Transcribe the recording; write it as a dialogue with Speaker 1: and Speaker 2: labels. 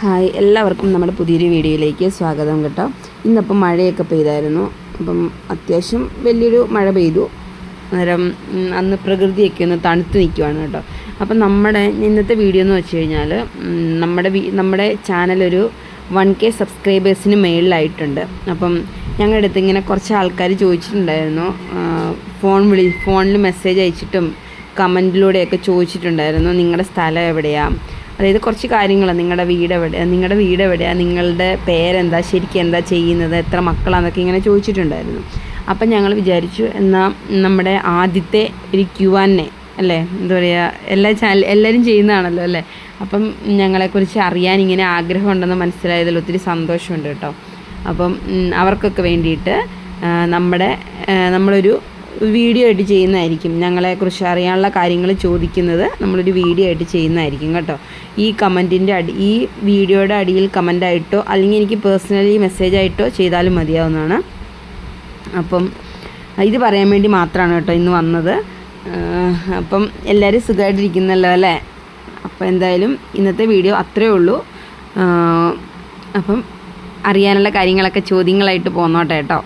Speaker 1: Hi, എല്ലാവർക്കും നമ്മുടെ പുതിയൊരു വീഡിയോയിലേക്ക് സ്വാഗതം കേട്ടോ. ഇന്നപ്പം മഴയൊക്കെ പെയ്തായിരുന്നു. അപ്പം അത്യാവശ്യം വലിയൊരു മഴ പെയ്തു. അന്നേരം അന്ന് പ്രകൃതിയൊക്കെ ഒന്ന് തണുത്ത് നിൽക്കുവാണ് കേട്ടോ. അപ്പം നമ്മുടെ ഇന്നത്തെ വീഡിയോ എന്ന് വെച്ച് കഴിഞ്ഞാൽ നമ്മുടെ ചാനലൊരു 1K സബ്സ്ക്രൈബേഴ്സിന് മേളിലായിട്ടുണ്ട്. അപ്പം ഞങ്ങളുടെ അടുത്ത് ഇങ്ങനെ കുറച്ച് ആൾക്കാർ ചോദിച്ചിട്ടുണ്ടായിരുന്നു, ഫോണിൽ മെസ്സേജ് അയച്ചിട്ടും കമൻറ്റിലൂടെയൊക്കെ ചോദിച്ചിട്ടുണ്ടായിരുന്നു, നിങ്ങളുടെ സ്ഥലം എവിടെയാണ്, അതായത് കുറച്ച് കാര്യങ്ങൾ, നിങ്ങളുടെ വീട് എവിടെയാണ്, നിങ്ങളുടെ പേരെന്താ, ശരിക്കും എന്താ ചെയ്യുന്നത്, എത്ര മക്കളാണെന്നൊക്കെ ഇങ്ങനെ ചോദിച്ചിട്ടുണ്ടായിരുന്നു. അപ്പം ഞങ്ങൾ വിചാരിച്ചു, എന്നാൽ നമ്മുടെ ആദ്യത്തെ ഒരു Q&A അല്ലേ, എന്താ പറയുക, എല്ലാവരും ചെയ്യുന്നതാണല്ലോ അല്ലേ. അപ്പം ഞങ്ങളെക്കുറിച്ച് അറിയാൻ ഇങ്ങനെ ആഗ്രഹമുണ്ടെന്ന് മനസ്സിലായതിൽ ഒത്തിരി സന്തോഷമുണ്ട് കേട്ടോ. അപ്പം അവർക്കൊക്കെ വേണ്ടിയിട്ട് നമ്മളൊരു വീഡിയോ ആയിട്ട് ചെയ്യുന്നതായിരിക്കും. ഞങ്ങളെക്കുറിച്ച് അറിയാനുള്ള കാര്യങ്ങൾ ചോദിക്കുന്നത് നമ്മളൊരു വീഡിയോ ആയിട്ട് ചെയ്യുന്നതായിരിക്കും കേട്ടോ. ഈ വീഡിയോയുടെ അടിയിൽ കമൻ്റായിട്ടോ അല്ലെങ്കിൽ എനിക്ക് പേഴ്സണലി മെസ്സേജായിട്ടോ ചെയ്താലും മതിയാവുന്നതാണ്. അപ്പം ഇത് പറയാൻ വേണ്ടി മാത്രമാണ് കേട്ടോ ഇന്ന് വന്നത്. അപ്പം എല്ലാവരും സുഖമായിട്ടിരിക്കുന്നല്ലോ അല്ലേ. അപ്പോൾ എന്തായാലും ഇന്നത്തെ വീഡിയോ അത്രയേ ഉള്ളൂ. അപ്പം അറിയാനുള്ള കാര്യങ്ങളൊക്കെ ചോദ്യങ്ങളായിട്ട് പോന്നോട്ടെ കേട്ടോ.